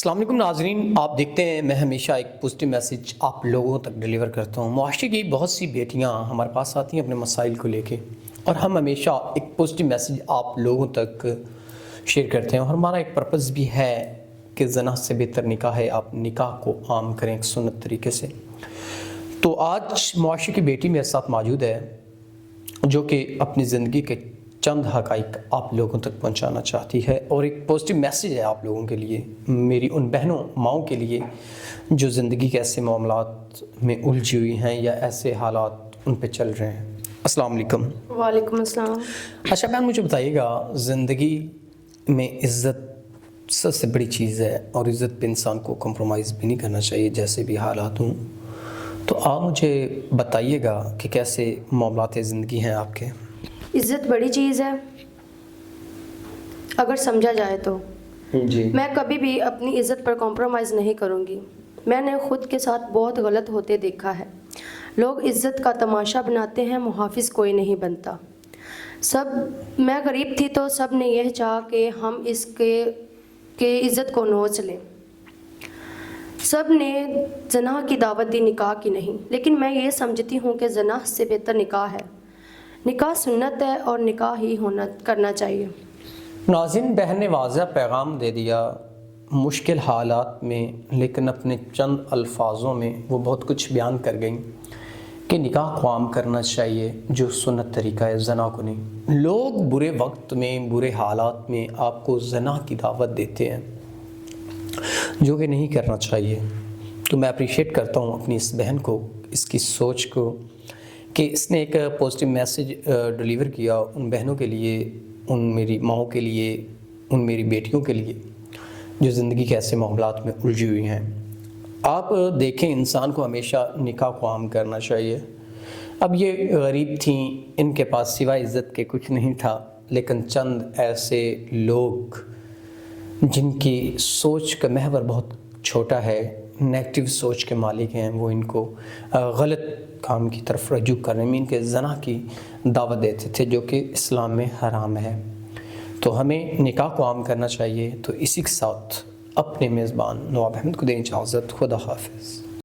السلام علیکم ناظرین، آپ دیکھتے ہیں میں ہمیشہ ایک پازیٹیو میسیج آپ لوگوں تک ڈیلیور کرتا ہوں۔ معاشرے کی بہت سی بیٹیاں ہمارے پاس آتی ہیں اپنے مسائل کو لے کے، اور ہم ہمیشہ ایک پازیٹیو میسیج آپ لوگوں تک شیئر کرتے ہیں، اور ہمارا ایک پرپس بھی ہے کہ زنا سے بہتر نکاح ہے، آپ نکاح کو عام کریں ایک سنت طریقے سے۔ تو آج معاشرے کی بیٹی میرے ساتھ موجود ہے جو کہ اپنی زندگی کے چند حقائق آپ لوگوں تک پہنچانا چاہتی ہے، اور ایک پازیٹیو میسیج ہے آپ لوگوں کے لیے، میری ان بہنوں ماؤں کے لیے جو زندگی کے ایسے معاملات میں الجھی ہوئی ہیں یا ایسے حالات ان پہ چل رہے ہیں۔ السلام علیکم۔ وعلیکم السلام۔ اچھا بہن، مجھے بتائیے گا، زندگی میں عزت سب سے بڑی چیز ہے، اور عزت پہ انسان کو کمپرومائز بھی نہیں کرنا چاہیے جیسے بھی حالات ہوں، تو آپ مجھے بتائیے گا کہ کیسے معاملات زندگی ہیں آپ کے؟ عزت بڑی چیز ہے اگر سمجھا جائے تو۔ جی، میں کبھی بھی اپنی عزت پر کمپرومائز نہیں کروں گی۔ میں نے خود کے ساتھ بہت غلط ہوتے دیکھا ہے۔ لوگ عزت کا تماشا بناتے ہیں، محافظ کوئی نہیں بنتا۔ میں غریب تھی تو سب نے یہ چاہا کہ ہم اس کے عزت کو نوچ لیں۔ سب نے زنا کی دعوت دی، نکاح کی نہیں، لیکن میں یہ سمجھتی ہوں کہ زنا سے بہتر نکاح ہے۔ نکاح سنت ہے اور نکاح ہی کرنا چاہیے۔ ناظرین، بہن نے واضح پیغام دے دیا مشکل حالات میں، لیکن اپنے چند الفاظوں میں وہ بہت کچھ بیان کر گئیں کہ نکاح کو عام کرنا چاہیے، جو سنت طریقہ ہے، زنا کو نہیں۔ لوگ برے وقت میں، برے حالات میں آپ کو زنا کی دعوت دیتے ہیں جو کہ نہیں کرنا چاہیے۔ تو میں اپریشیٹ کرتا ہوں اپنی اس بہن کو، اس کی سوچ کو، کہ اس نے ایک پازیٹیو میسیج ڈیلیور کیا ان بہنوں کے لیے، ان میری ماؤں کے لیے، ان میری بیٹیوں کے لیے جو زندگی کے ایسے معاملات میں الجھی ہوئی ہیں۔ آپ دیکھیں، انسان کو ہمیشہ نکاح کو عام کرنا چاہیے۔ اب یہ غریب تھیں، ان کے پاس سوائے عزت کے کچھ نہیں تھا، لیکن چند ایسے لوگ جن کی سوچ کا محور بہت چھوٹا ہے، نیگیٹو سوچ کے مالک ہیں، وہ ان کو غلط کام کی طرف رجوع کرنے میں ان کے زنا کی دعوت دیتے تھے، جو کہ اسلام میں حرام ہے۔ تو ہمیں نکاح کو عام کرنا چاہیے۔ تو اسی کے ساتھ اپنے میزبان نواب احمد کو دیں اجازت۔ خدا حافظ۔